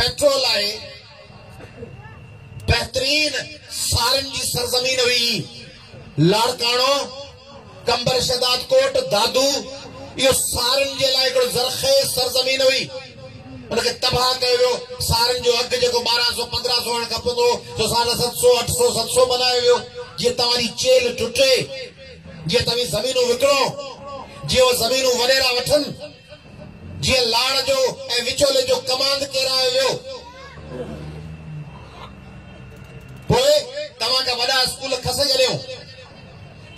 Petrol आए बेहतरीन सारन की सरजमीन हुई लाड़काणो कंबर शदाद कोट दादू यो सारन जे लाइ हिकिड़ो ज़रख़ेज़ सरजमीन हुई उनके तबाह कयो सारन जो अघु जेको 1200-1500 हुअणु खपंदो सो साल 700-800-700 बनायो वियो जीअं तव्हांजी चेल टुटे जीअं तव्हां ज़मीनूं विकिणो जीअं ज़मीनूं वॾेरा वठनि जीअं लाड़ जो ऐं विचोले जो कमांड केरायो वियो पोइ तव्हां खां वॾा स्कूल खसे छॾियूं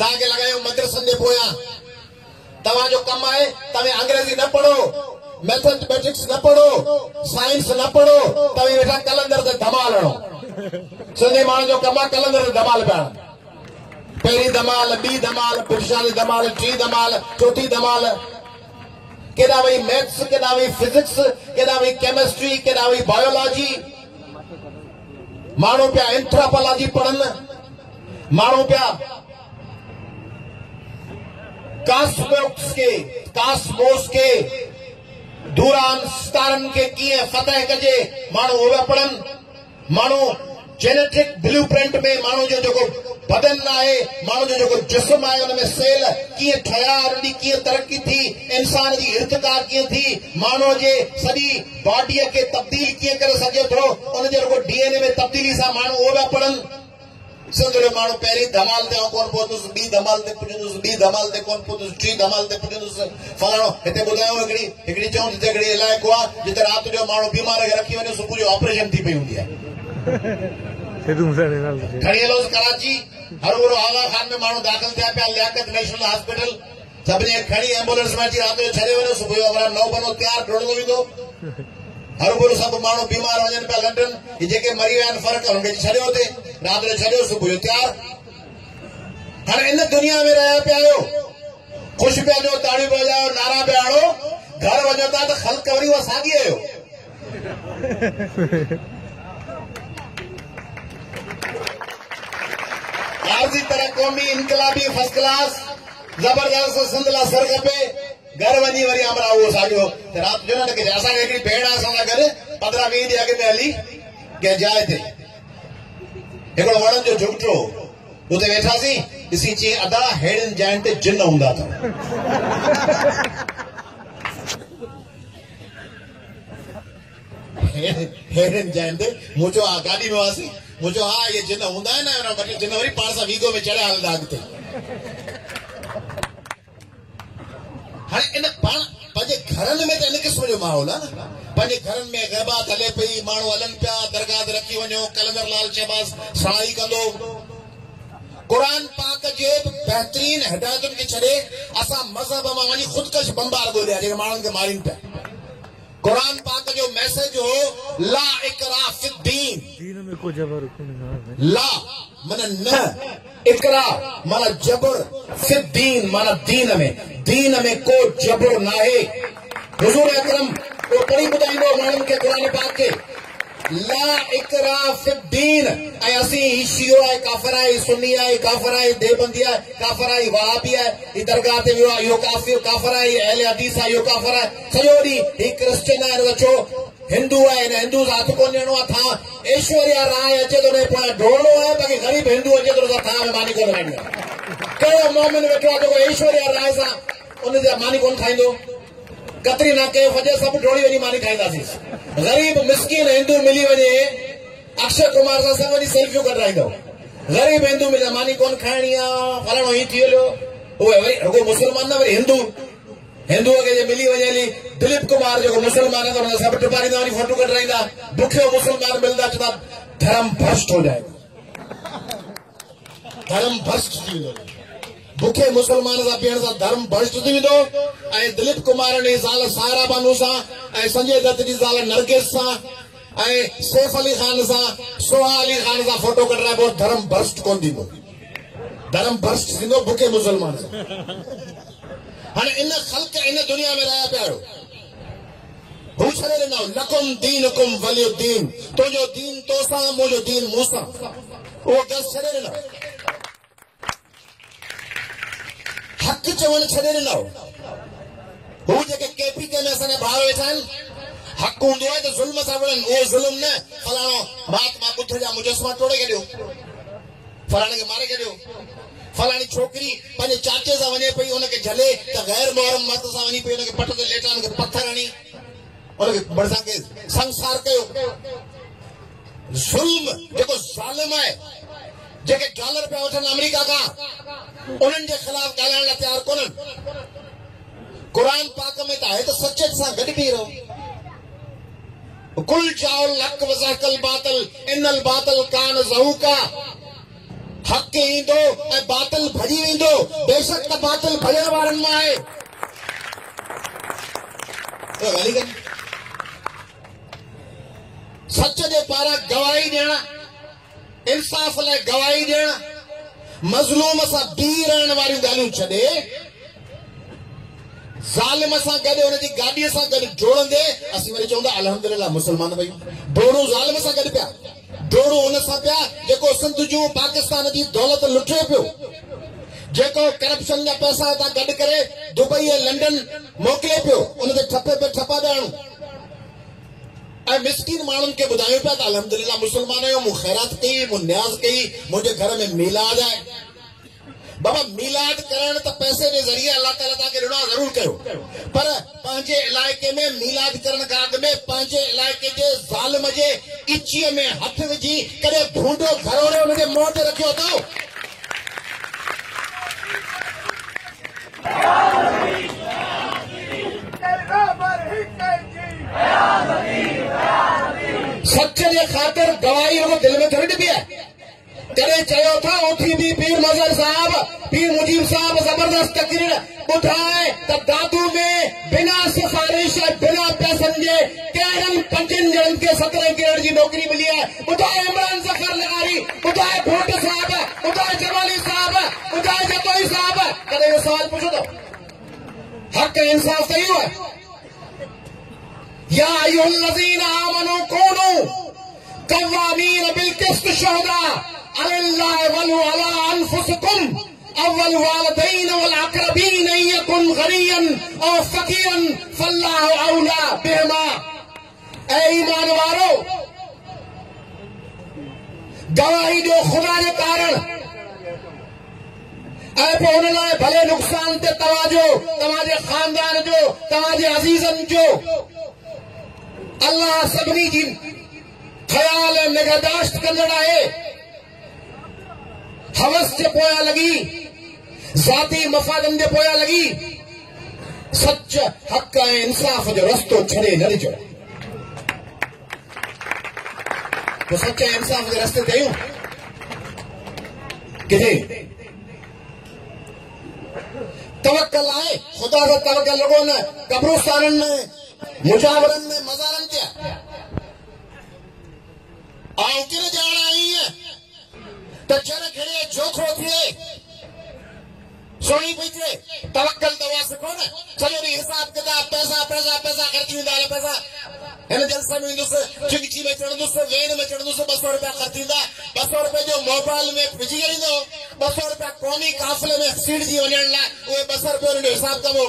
तव्हांखे लॻायूं मदरसनि जे पोयां तव्हांजो कमु आहे तव्हां अंग्रेजी न पढ़ो मैथमेटिक्स न पढ़ो साइंस न पढ़ो तव्हां वेठा कलंदर ते धमाल हणो सिंधी माण्हू जो कमु आहे कलंदर ते धमाल पिया पहिरीं धमाल ॿी धमाल पुरुषाली धमाल टी धमाल चौथी धमाल केॾा वई मैथ्स केॾा वई फिजिक्स केॾा वई केमिस्ट्री केॾा वई बायोलॉजी माण्हू पिया एंथ्रोपोलॉजी पढ़नि माण्हू पिया कास्मोस के दूरान सितारनि खे कीअं फतह कजे माण्हू उहे पढ़नि माण्हू जेनेटिक ब्लूप्रिंट में माण्हू जो जेको बदन आहे माण्हू जो जेको जिस्म आहे उन में सेल कीअं ठहिया उनजी कीअं तरक़ी थी इंसान जी इर्तिका कीअं थी माण्हू जे सॼी बॉडीअ खे तब्दील कीअं करे सघे थो उन जे जेको डीएनए में तब्दीली सां माण्हू उहे पिया पढ़नि सिंध जो माण्हू पहिरीं धमाल ते कोन पहुतुसि ॿी धमाल ते पुॼंदुसि ॿी धमाल ते कोन पहुतुसि टी धमाल ते पुॼंदुसि फलाणो हिते ॿुधायो हिकिड़ी चऊं जिते हिकिड़ी इलाइक़ो आहे जिते राति जो माण्हू बीमार खे रखी वञे सुबुह जो ऑपरेशन थी पई हूंदी आहे खणी हलोसि कराची हरू आगा खान में माण्हू दाख़िल थिया पिया लियाकत नेशनल हॉस्पिटल सभिनी खणी एम्बुलेंस में अची राति जो छॾे वञो सुबुह जो 9 बनो तयारु डोड़ंदो वेंदो हरू सभु माण्हू बीमार वञनि पिया लंडन ही जेके मरी विया आहिनि फ़र्क़ु हुनखे छॾियो हुते राति जो छॾियो सुबुह जो तयारु हाणे इन दुनिया में रहिया पिया आहियो ख़ुशि पिया जो ताड़ियूं पिया वॼायो नारा पिया हणो घर वञो था त ख़ल्क़ वरी उहा साॻी आहियो आरज़ी तरह क़ौमी इनकलाबी फर्स्ट क्लास ज़बरदस्त सिंध लाइ सर खपे घर वञी वरी हमरा उहो साॻियो राति जो न के असांखे हिकिड़ी भेण आहे असां सां गॾु 15-20 ॾींहं अॻु में हली कंहिं जाइ ते हिकिड़ो वणनि जो झुगिटो उते वेठासीं ॾिसी चई अदा हेड़ियुनि जायुनि ते जिन हूंदा अथव हेड़ियुनि जायुनि ते मूं चयो हा गाॾी में हुआसीं मूं चयो हा इहे जिन हूंदा आहिनि न जिन वरी पाण सां वीगो में चढ़िया हलंदा अॻिते हाणे इन पाण पंहिंजे घरनि में त इन क़िस्म जो माहौल आहे न पंहिंजे घरनि में गहबात हले पई माण्हू हलनि पिया दरगाह ते रखी वञो कलंदर लाल शहबाज़ सणाई कंदो क़ुरान पाक जे बहितरीन हिदायतुनि खे छॾे असां मज़हब मां वञी ख़ुदकश बम्बार ॻोल्हिया जेके माण्हुनि खे मारीनि पिया क़ुरान पाक जो मैसेज हो ला इकराह फिद्दीन दीन में को जबर ला माना न इकराह माना जबर फिद्दीन माना दीन में को जबर नाहे हुजूर अकरम वो पढ़ी ॿुधाईंदो माण्हुनि खे क़ुरान पाक के ला इकराह फिद्दीन ऐं असीं ही शियो आहे काफ़िर आहे सुन्नी आहे काफ़िर आहे देवबंदी आहे काफ़िर आहे वहाबी आहे ही दरगाह ते वियो आहे इहो काफ़िर आहे अहले हदीस आहे इहो काफ़िर आहे सॼो ॾींहुं ही क्रिश्चियन आहे छो हिंदू आहे हिन हिंदू सां हथ कोन ॾियणो आहे था ऐश्वर्या राय अचे थो पोइ ढोड़ो आहे बाक़ी ग़रीब हिंदू अचे थो था में मानी कोन खाईंदो कहिड़ो मोमिन वेठो आहे जेको ऐश्वर्या राय सां उन जा मानी कोन खाईंदो कतरी ना कयो वजह सभु ढोड़ी वञी मानी खाईंदासीं ग़रीब मिसकिन हिंदू मिली वञे अक्षय कुमार सां सभु वञी सेल्फियूं कढाईंदो ग़रीब हिंदू मिले मानी कोन खाइणी आहे फलाणो हीअं थी हलियो उहे वरी रुगो मुस्लमान न वरी हिंदूअ खे मिली वञे हली दिलीप कुमार जेको मुस्लमान आहे त सभु टिपारींदा वञी फोटो कढाईंदा बुखियो मुस्लमान मिलंदा चवंदा धर्म भ्रष्ट हो जाएगा धर्म भ्रष्ट थी वेंदो बुखे मुसलमान सां पीअण सां धर्म भ्रष्ट थी वेंदो ऐं दिलीप कुमार जी ज़ाल सायरा बानू सां ऐं संजय दत्त जी ज़ाल नरगिस सां ऐं सैफ अली खान सां सोहा अली खान सां फोटो कढाइबो धर्म भ्रष्ट कोन थींदो धर्म भ्रष्ट थींदो बुखे मुसलमान सां हाणे इन ख़ल्क़ इन दुनिया में रहिया पिया आहियो हू छॾे ॾिनो लकुम दीनुकुम वलियुद्दीन तुंहिंजो दीन तोसां मुंहिंजो दीन मूंसां उहो गस छॾे ॾिनो हक़ चवण छॾे ॾिनो हू जेके केपीके में असांजा भाउ वेठा आहिनि हक हूंदो आहे त ज़ुल्म सां विढ़नि, उहो ज़ुल्म न फलाणो महात्मा बुद्ध जा मुजस्समा तोड़े छॾियो, फलाणे खे मारे छॾियो, फलाणी छोकिरी पंहिंजे चाचे सां वञे पई उनखे झले त गैर मुहरम मर्द सां वञी पई उनखे पट ते लेटा उनखे पथर हणी उनखे बड़सा खे संसार कयो। ज़ुल्म जेको ज़ालिम आहे, जेके डॉलर पिया वठनि अमेरिका खां, उन्हनि जे ख़िलाफ़ ॻाल्हाइण लाइ तयारु कोन्हनि। क़ुर पाक में त आहे त सचेत सां गॾु बीह रहो। कुल जाउल हक वज़हकल बातिल इनल बातिल कान ज़हूका। हक ईंदो ऐं बातिल भॼी वेंदो, बेशक त बातिल भॼण वारनि मां आहे। सच जे पारां गवाही ॾियण, इंसाफ़ लाइ गवाही ॾियण, मज़लूम सां बीह रहण वारियूं ॻाल्हियूं छॾे ज़ालिम सां गॾु हुनजी गाॾीअ सां गॾु जोड़ंदे असीं वरी चवंदा अल्हम्दुलिल्लाह मुस्लमान भई। डोड़ू ज़ालिम सां गॾु पिया, डोड़ू हुन सां पिया जेको सिंध जूं पाकिस्तान जी दौलत लुटे पियो, जेको करप्शन जा पैसा हितां गॾु करे दुबई ऐं लंडन मोकिले पियो, उन ते ठपे पे ठपा ॾियणु ऐं मिस्किन माण्हुनि खे ॿुधायूं पिया त अल्हम्दुलिल्लाह मुस्लमान आहियूं, मूं ख़ैरात कई, मूं न्याज़ कई, मुंहिंजे घर में मीलाद आहे। बाबा मीलाद करण त पैसे जे ज़रिए अल्लाह ताला तव्हांखे ॾिनो आहे, ज़रूरु कयो, पर पंहिंजे इलाइक़े में मीलाद करण खां अॻु में पंहिंजे इलाइक़े जे ज़ालिम जे इचीअ में हथ विझी कॾहिं भूंडो घरोड़े हुनजे मुंहं ते रखियो अथव? सच जे ख़ातिर गवाही हुन दिल में थोड़ी ॾिबी आहे। कॾहिं चयो था उथी बि पीर मज़हर साहब, पीर मुजीब साहब ज़बरदस्त तकरीर ॿुधाए त दादू में बिना सिफारिश बिना पैसनि जे कहिड़नि 5 ॼणनि खे 17 ग्रेड जी नौकरी मिली आहे। ॿुधाए इमरान ज़फर लगारी, ॿुधाए भुट साहब, ॿुधाए जमाली साहब, ॿुधाए जतोई साहब। कॾहिं इहो सवाल पुछो अथव? हक़ इंसाफ़ त इहो आहे। या अय्युहल्लज़ीन आमनू कूनू क़व्वामीन बिलक़िस्त शुहदा अलिल्लाहि वलु अला अनफुसिकुम अव्वल वालिदैन वल अक़रबीन इन यकुन गनियन औ फ़क़ीरन फल्लाहु औला बिहिमा। ऐ ईमान वारो, गवाही ॾियो ख़ुदा जे कारण, ऐं पोइ हुन लाइ भले नुक़सान ते तव्हांजो, तव्हांजे ख़ानदान जो, तव्हांजे अज़ीज़नि जो अल्लाह सभिनी जी ख़याल ऐं निगहदाश्त कंदड़ आहे। हवस जे पोयां लॻी, ज़ाती मफ़ादनि जे पोयां लॻी, सच हक़ ऐं इंसाफ़ जो रस्तो छॾे न ॾिजो। पोइ सच ऐं इंसाफ़ जे रस्ते ते आहियूं किथे? तवक्कल आहे, ख़ुदा सां तवक्कल लॻो न कब्रिस्ताननि में, मुजावरनि में, मज़ारनि ते। आऊं किन ॼाण आई त जर घिड़े जोखो थिए सोणी पई थिए। तवक्कल दवा सिखो न, सॼो ॾींहुं हिसाब किताब, पैसा पैसा पैसा ख़र्च थींदा, पैसा हिन जलसे में ईंदुसि, चिंगी में चढ़ंदुसि, वेन में चढ़ंदुसि, 200 रुपया ख़र्च थींदा, 200 रुपये जो मोबाइल में विझी छॾींदो, 200 रुपया क़ौमी काफ़िले में सीड़जी वञण लाइ, उहे 200 रुपया हुन जो हिसाब कबो।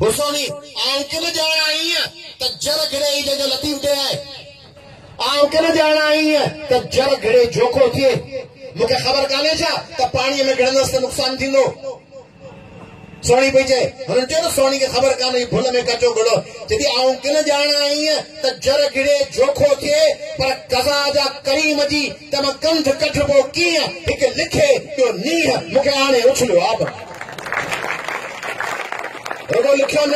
हुसोनी आऊं किन ॼाण आई त जर घिड़े ई जंहिंजो लतीफ़ ॾे आहे। आऊं किन ॼाण आई त जर घिड़े जोखो थिए। मूंखे ख़बर कान्हे छा त पाणीअ में घिड़ंदसि त नुक़सान थींदो? सोणी पई चए, हुननि चयो न सोणी खे ख़बर कान्हे भुल में कचो घड़ो। चई आऊं किन ॼाण आई त जर घिड़े जोखो थिए, पर कज़ा जा करीम जी त मां कंध कढिबो कीअं, हिकु लिखे ॿियो नीह मूंखे हाणे उछलियो आब। रुगो लिखियो न,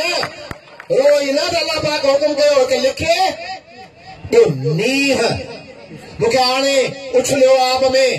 रुगो ई न त अल्लाह पाक हुकुम कयो हिकु लिखे ॿियो नीह मूंखे हाणे उछलियो आब में।